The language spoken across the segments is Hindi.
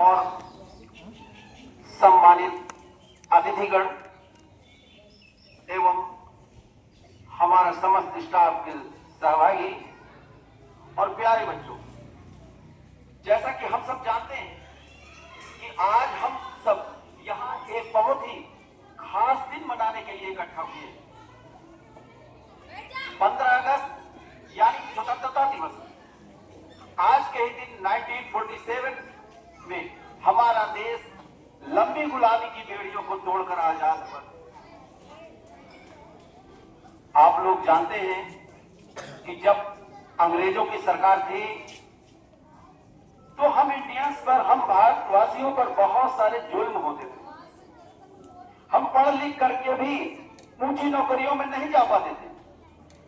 और सम्मानित अतिथिगण एवं हमारा समस्त स्टाफ के सहभागी और प्यारे बच्चों, जैसा कि हम सब जानते हैं कि आज हम सब यहाँ एक बहुत ही खास दिन मनाने के लिए इकट्ठा हुए हैं। 15 अगस्त यानी स्वतंत्रता दिवस। आज के ही दिन 1947 में हमारा देश लंबी गुलामी की बेड़ियों को तोड़कर आजाद हुआ। आप लोग जानते हैं कि जब अंग्रेजों की सरकार थी तो हम इंडियंस पर, हम भारतवासियों पर बहुत सारे जुल्म होते थे। हम पढ़ लिख करके भी ऊंची नौकरियों में नहीं जा पाते थे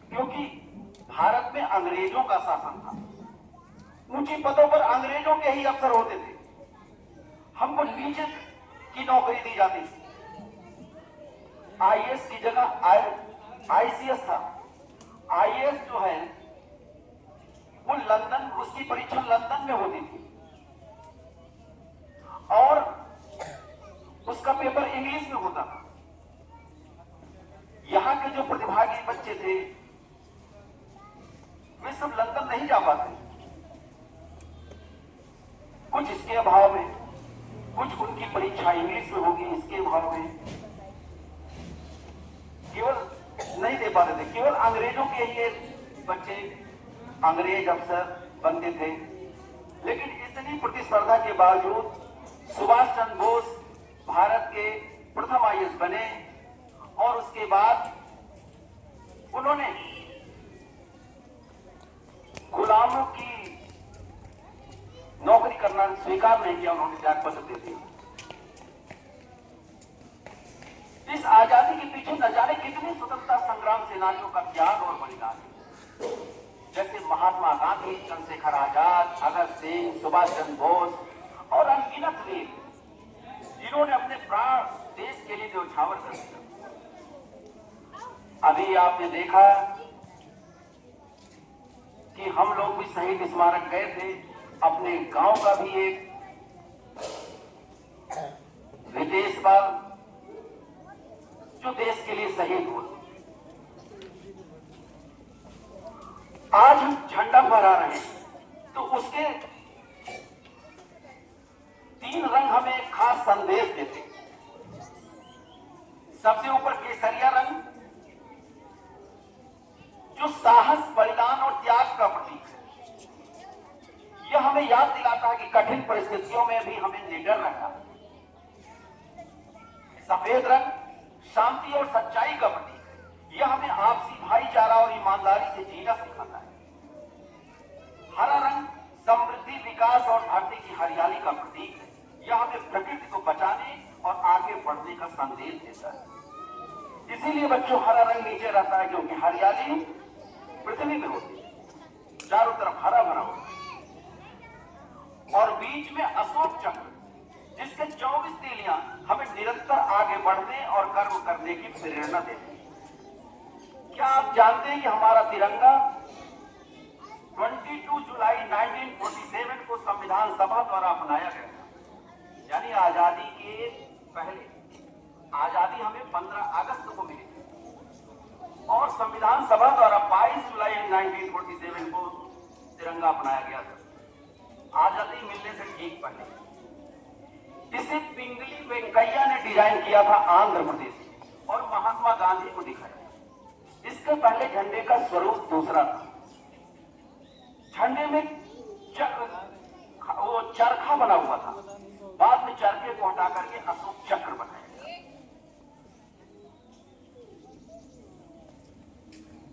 क्योंकि भारत में अंग्रेजों का शासन था। ऊंची पदों पर अंग्रेजों के ही अफसर होते थे। हमको नीचे की नौकरी दी जाती थी। आईएएस की जगह आईसीएस था। आईएएस जो है वो लंदन, उसकी परीक्षा लंदन में होती थी और उसका पेपर इंग्लिश में होता था। यहां के जो प्रतिभागी बच्चे थे वे सब लंदन नहीं जा पाते, कुछ इसके अभाव में, कुछ उनकी परीक्षा इंग्लिश में होगी इसके अभाव में केवल नहीं दे पाते थे। केवल अंग्रेजों के ही बच्चे अंग्रेज अफसर बनते थे। लेकिन इतनी प्रतिस्पर्धा के बावजूद सुभाष चंद्र बोस भारत के प्रथम आईएएस बने और उसके बाद उन्होंने गुलामों की नौकरी करना स्वीकार नहीं किया। उन्होंने त्यागपत्र दे दिया। इस आजादी के पीछे न जाने कितने स्वतंत्रता संग्राम सेनानियों का त्याग और बलिदान है, जैसे महात्मा गांधी, चंद्रशेखर आजाद, भगत सिंह, सुभाष चंद्र बोस और अनगिनत वीर, जिन्होंने अपने प्राण देश के लिए न्यौछावर कर दिया। अभी आपने देखा कि हम लोग भी शहीद स्मारक गए थे। अपने गांव का भी एक रितेश पाल जो देश के लिए शहीद हुआ। आज हम झंडा फहरा रहे हैं तो उसके 3 रंग हमें एक खास संदेश देते। सबसे ऊपर केसरिया रंग जो साहस, बलिदान और त्याग का प्रतीक है। यह हमें याद दिलाता है कि कठिन परिस्थितियों में भी हमें निडर रहना है। सफेद रंग शांति और सच्चाई का प्रतीक है। यह हमें आपसी भाईचारा और ईमानदारी से जीना सिखाता है। हरा रंग समृद्धि, विकास और धरती की हरियाली का प्रतीक है। यह हमें प्रकृति को बचाने और आगे बढ़ने का संदेश देता है। इसीलिए बच्चों हरा रंग नीचे रहता है क्योंकि हरियाली पृथ्वी में होती है, चारों तरफ हरा भरा होता है। और बीच में अशोक चक्र जिसके 24 तीलियां हमें निरंतर आगे बढ़ने और कर्म करने की प्रेरणा देती है। क्या आप जानते हैं कि हमारा तिरंगा 22 जुलाई 1947 को संविधान सभा द्वारा अपनाया गया था, यानी आजादी के पहले। आजादी हमें 15 अगस्त को मिली और संविधान सभा द्वारा 22 जुलाई 1947 को तिरंगा अपनाया गया था, आजादी मिलने से ठीक पहले। इसे पिंगली वेंकैया ने डिजाइन किया था आंध्र प्रदेश में और महात्मा गांधी को दिखाया। इसके पहले झंडे का स्वरूप दूसरा था। झंडे में वो चरखा बना हुआ था, बाद में चरखे को हटा करके अशोक चक्र बनाया गया।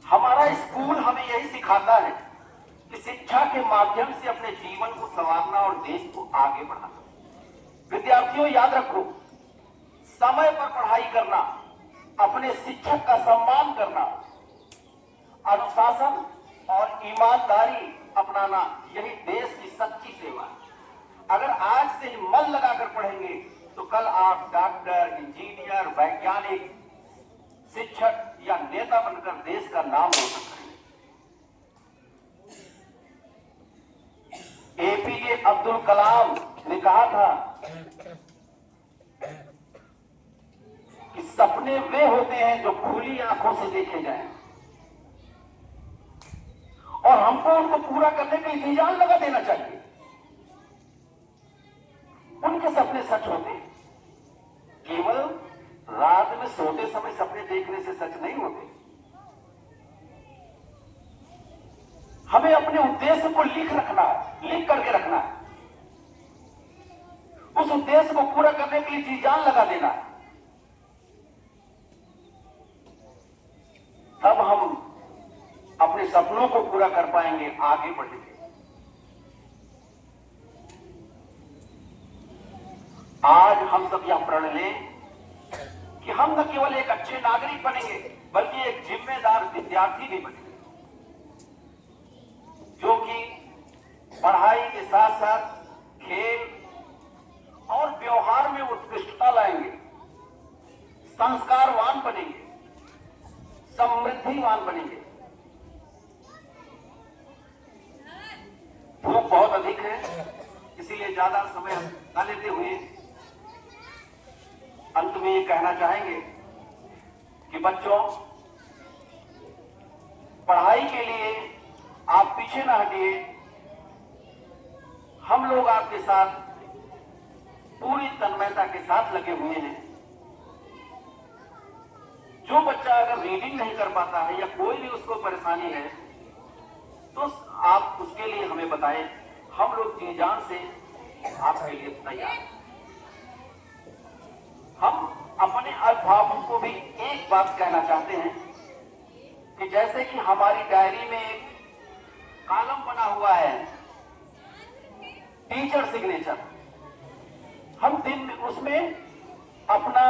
हमारा स्कूल हमें यही सिखाता है कि शिक्षा के माध्यम से अपने जीवन को संवारना और देश को आगे बढ़ाना। विद्यार्थियों याद रखो, समय पर पढ़ाई करना, अपने शिक्षक का सम्मान करना, अनुशासन और ईमानदारी अपनाना, यही देश की सच्ची सेवा है। अगर आज से मन लगाकर पढ़ेंगे तो कल आप डॉक्टर, इंजीनियर, वैज्ञानिक, शिक्षक या नेता बनकर देश का नाम रोशन करेंगे। एपीजे अब्दुल कलाम ने कहा था कि सपने वे होते हैं जो खुली आंखों से देखे जाएं, और हमको उनको पूरा करने के लिए जान लगा देना चाहिए। उनके सपने सच होते हैं, केवल रात में सोते समय सपने देखने से सच नहीं होते। हमें अपने उद्देश्य को लिख करके रखना है, उस उद्देश्य को पूरा करने के लिए जी जान लगा देना है। तब हम अपने सपनों को पूरा कर पाएंगे, आगे बढ़ेंगे। आज हम सब यह प्रण लें कि हम न केवल एक अच्छे नागरिक बनेंगे, बल्कि एक जिम्मेदार विद्यार्थी भी बनेंगे, जो कि पढ़ाई के साथ साथ खेल और व्यवहार में उत्कृष्टता लाएंगे, संस्कारवान बनेंगे, समृद्धिवान बनेंगे। धूप बहुत अधिक है, इसीलिए ज्यादा समय न लेते हुए अंत में ये कहना चाहेंगे कि बच्चों, पढ़ाई के लिए आप पीछे ना हटिए। हम लोग आपके साथ पूरी तन्मयता के साथ लगे हुए हैं। जो बच्चा अगर रीडिंग नहीं कर पाता है या कोई भी उसको परेशानी है, तो आप उसके लिए हमें बताएं। हम लोग जी जान से आपके लिए तैयार हैं। हम अपने अभिभावकों को भी एक बात कहना चाहते हैं कि जैसे कि हमारी डायरी में एक कॉलम बना हुआ है टीचर सिग्नेचर, हम दिन में उसमें अपना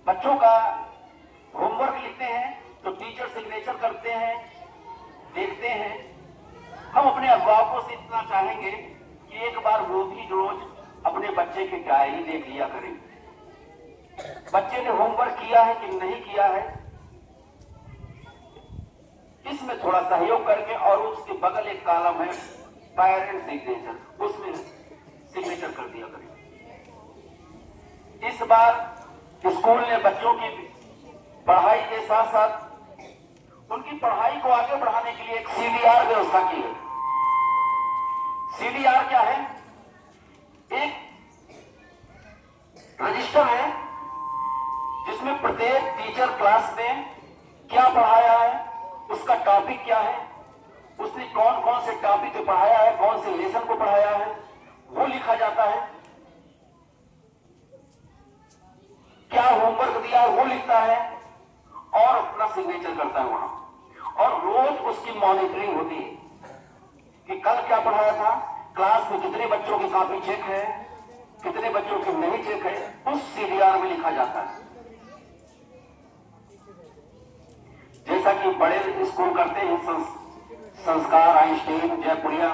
बच्चों का होमवर्क लिखते हैं, तो टीचर सिग्नेचर करते हैं, देखते हैं। हम अपने अभिभावकों से इतना चाहेंगे कि एक बार वो भी रोज अपने बच्चे की डायरी देख लिया करें। बच्चे ने होमवर्क किया है कि नहीं किया है, इसमें थोड़ा सहयोग करके, और उसके बगल एक कॉलम है पेरेंट सिग्नेचर, उसमें सिग्नेचर कर दिया करें। इस बार स्कूल ने बच्चों की पढ़ाई के साथ साथ उनकी पढ़ाई को आगे बढ़ाने के लिए एक CDR व्यवस्था की है। CDR क्या है? एक रजिस्टर है जिसमें प्रत्येक टीचर क्लास में क्या पढ़ाया है, उसका टॉपिक क्या है, उसने कौन कौन से टॉपिक को पढ़ाया है, कौन से लेसन को पढ़ाया है, वो लिखा जाता है। क्या होमवर्क दिया है वो लिखता है और अपना सिग्नेचर करता है वहां। और रोज उसकी मॉनिटरिंग होती है कि कल क्या पढ़ाया था, क्लास में कितने बच्चों की कॉपी चेक है, कितने बच्चों की नहीं चेक है, उस CDR में लिखा जाता है। जैसा कि बड़े स्कूल करते हैं, संस्कार, आइंस्टीन, जयपुरिया,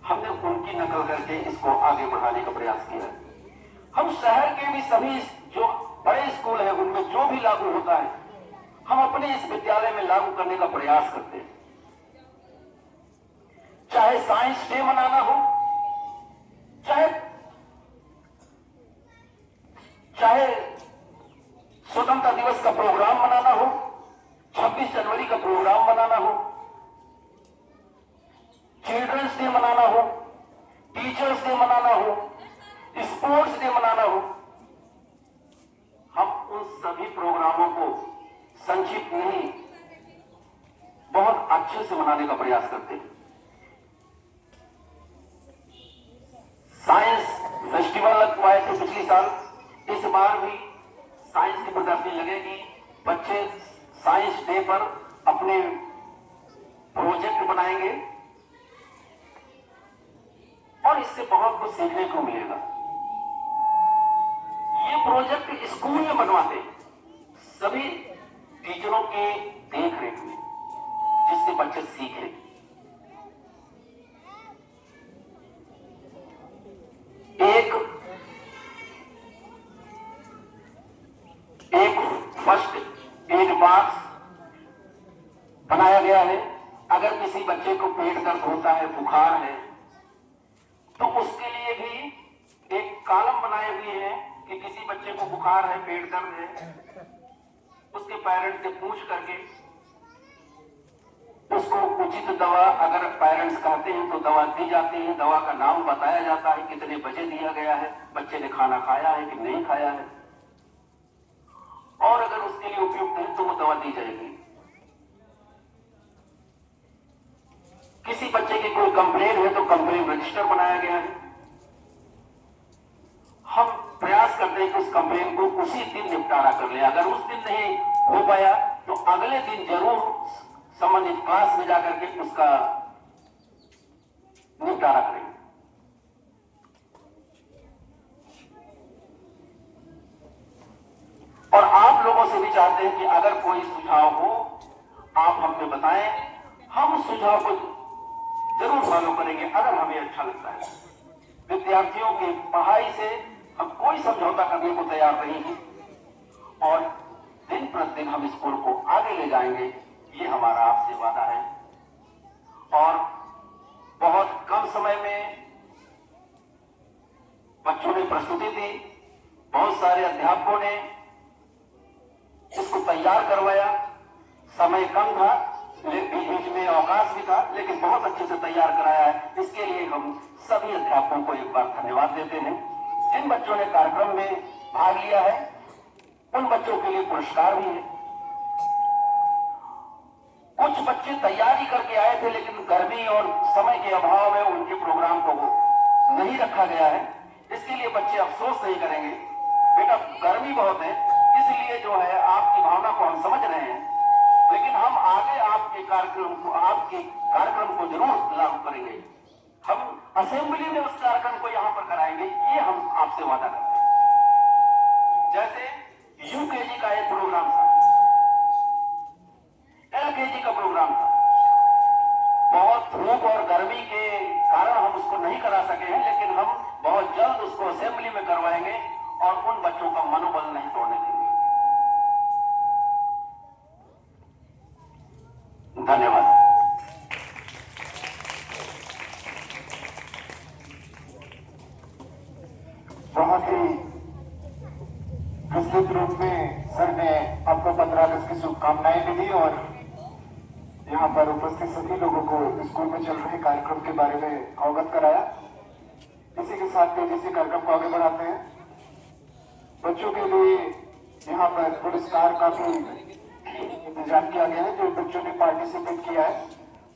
हमने उनकी नकल करके इसको आगे बढ़ाने का प्रयास किया। हम शहर के भी सभी जो बड़े स्कूल हैं उनमें जो भी लागू होता है, हम अपने इस विद्यालय में लागू करने का प्रयास करते हैं। चाहे साइंस डे मनाना हो, चाहे स्वतंत्रता दिवस का प्रोग्राम मनाना हो, 26 जनवरी का प्रोग्राम मनाना हो, चिल्ड्रंस डे मनाना हो, टीचर्स डे मनाना हो, स्पोर्ट्स डे मनाना हो, हम उन सभी प्रोग्रामों को संक्षिप्त नहीं, बहुत अच्छे से मनाने का प्रयास करते हैं। साइंस फेस्टिवल लगवाए थे पिछले साल, इस बार भी साइंस की प्रदर्शनी लगेगी। बच्चे साइंस डे पर अपने प्रोजेक्ट बनाएंगे और इससे बहुत कुछ सीखने को मिलेगा। ये प्रोजेक्ट स्कूल में बनवाते हैं, सभी टीचरों के देख रेख में, जिससे बच्चे सीखें। एक बॉक्स बनाया गया है। अगर किसी बच्चे को पेट दर्द होता है, बुखार है, तो उसके लिए भी कालम बनाए हुए हैं कि किसी बच्चे को बुखार है, पेट दर्द है, उसके पेरेंट्स से पूछ करके उसको उचित दवा, अगर पेरेंट्स कहते हैं तो दवा दी जाती है। दवा का नाम बताया जाता है, कितने बजे दिया गया है, बच्चे ने खाना खाया है कि नहीं खाया है, और अगर उसके लिए उपयुक्त है तो वो दवा दी जाएगी। किसी बच्चे की कोई कंप्लेन है तो कंप्लेन रजिस्टर बनाया गया है। हम प्रयास करते हैं कि उस कंप्लेन को उसी दिन निपटारा कर ले। अगर उस दिन नहीं हो पाया तो अगले दिन जरूर संबंधित क्लास में जाकर के उसका निपटारा करेंगे। और आप लोगों से भी चाहते हैं कि अगर कोई सुझाव हो आप हमें बताएं, हम उस सुझाव को जरूर फॉलो करेंगे अगर हमें अच्छा लगता है। विद्यार्थियों की पढ़ाई से हम कोई समझौता करने को तैयार नहीं हैं और दिन प्रतिदिन हम स्कूल को आगे ले जाएंगे, ये हमारा आपसे वादा है। और बहुत कम समय में बच्चों ने प्रस्तुति दी, बहुत सारे अध्यापकों ने इसको तैयार करवाया। समय कम था, बीच में अवकाश भी था, लेकिन बहुत अच्छे से तैयार कराया है। इसके लिए हम सभी अध्यापकों को एक बार धन्यवाद देते हैं। जिन बच्चों ने कार्यक्रम में भाग लिया है उन बच्चों के लिए पुरस्कार भी है। कुछ बच्चे तैयारी करके आए थे लेकिन गर्मी और समय के अभाव में उनके प्रोग्राम को नहीं रखा गया है। इसके लिए बच्चे अफसोस नहीं करेंगे। बेटा गर्मी बहुत है, इसलिए जो है आपकी भावना को हम समझ रहे हैं, लेकिन हम आगे आपके कार्यक्रम को जरूर लागू करेंगे। हम असेंबली में उस कार्यक्रम को यहां पर कराएंगे, ये हम आपसे वादा करते हैं। जैसे यूकेजी का एक प्रोग्राम था, एलकेजी का प्रोग्राम था, बहुत धूप और गर्मी के कारण हम उसको नहीं करा सके हैं, लेकिन हम बहुत जल्द उसको असेंबली में करवाएंगे और उन बच्चों का मनोबल नहीं तोड़ने देंगे। धन्यवाद। बहुत ही विस्तृत रूप में सर ने आपको 15 अगस्त की शुभकामनाएं भी दी और यहाँ पर उपस्थित सभी लोगों को स्कूल में चल रहे कार्यक्रम के बारे में अवगत कराया। इसी के साथ तेजी से कार्यक्रम को आगे बढ़ाते हैं। बच्चों के लिए यहाँ पर पुरस्कार का भी इंतजाम किया गया है जो बच्चों ने पार्टिसिपेट किया है।